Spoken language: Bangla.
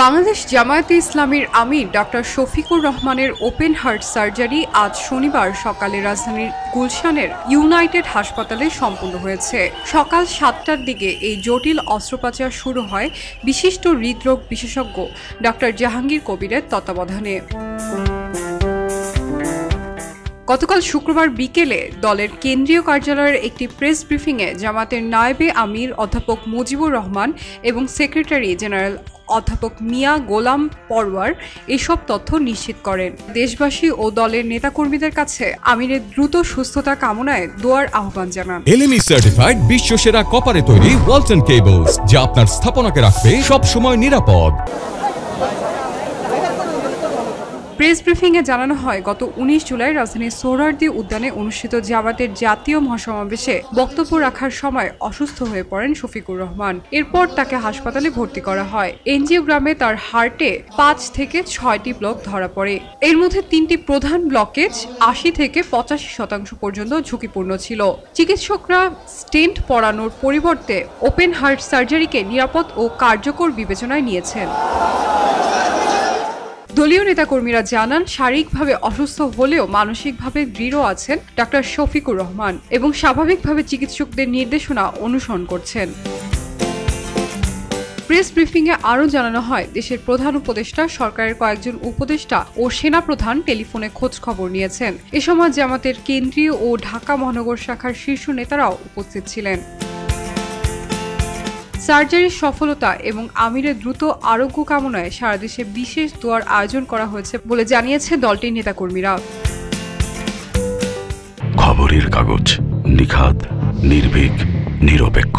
বাংলাদেশ জামায়াতে ইসলামীর আমির ডক্টর শফিকুর রহমানের ওপেন হার্ট সার্জারি আজ শনিবার সকালে রাজধানীর গুলশানের ইউনাইটেড হাসপাতালে সম্পন্ন হয়েছে। সকাল ৭টার দিকে এই জটিল অস্ত্রোপচার শুরু হয় বিশিষ্ট হৃদরোগ বিশেষজ্ঞ ডক্টর জাহাঙ্গীর কবিরের তত্ত্বাবধানে। গতকাল শুক্রবার বিকেলে দলের কেন্দ্রীয় কার্যালয়ের একটি প্রেস ব্রিফিংয়ে জামাতের নায়েবে আমির অধ্যাপক মুজিবুর রহমান এবং সেক্রেটারি জেনারেল অধ্যাপক মিয়া গোলাম পরওয়ার এসব তথ্য নিশ্চিত করেন। দেশবাসী ও দলের নেতাকর্মীদের কাছে আমিরের দ্রুত সুস্থতা কামনায় দোয়ার আহ্বান জানান। এলএমই সার্টিফাইড বিশ্বসেরা কপারে তৈরি ওয়ালটন কেবলস, যা আপনার স্থাপনাকে রাখবে সব সময় নিরাপদ। প্রেস ব্রিফিংয়ে জানানো হয়, গত ১৯ জুলাই রাজধানীর সোহরাওয়ার্দী উদ্যানে অনুষ্ঠিত জামাতের জাতীয় মহাসমাবেশে বক্তব্য রাখার সময় অসুস্থ হয়ে পড়েন শফিকুর রহমান। এরপর তাকে হাসপাতালে ভর্তি করা হয়। এনজিওগ্রামে তার হার্টে ৫ থেকে ৬টি ব্লক ধরা পড়ে। এর মধ্যে ৩টি প্রধান ব্লকেজ ৮০ থেকে ৮৫% পর্যন্ত ঝুঁকিপূর্ণ ছিল। চিকিৎসকরা স্টেন্ট পরানোর পরিবর্তে ওপেন হার্ট সার্জারিকে নিরাপদ ও কার্যকর বিবেচনায় নিয়েছেন। দলীয় নেতাকর্মীরা জানান, শারীরিকভাবে অসুস্থ হলেও মানসিকভাবে দৃঢ় আছেন ডক্টর শফিকুর রহমান এবং স্বাভাবিকভাবে চিকিৎসকদের নির্দেশনা অনুসরণ করছেন। প্রেস ব্রিফিংয়ে আরও জানানো হয়, দেশের প্রধান উপদেষ্টা, সরকারের কয়েকজন উপদেষ্টা ও সেনাপ্রধান টেলিফোনে খোঁজ খবর নিয়েছেন। এ সময় জামাতের কেন্দ্রীয় ও ঢাকা মহানগর শাখার শীর্ষ নেতারাও উপস্থিত ছিলেন। সার্জারির সফলতা এবং আমিরের দ্রুত আরোগ্য কামনায় সারা দেশে বিশেষ দোয়ার আয়োজন করা হয়েছে বলে জানিয়েছে দলটির নেতাকর্মীরা। খবরের কাগজ, নিখাদ, নির্ভীক, নিরপেক্ষ।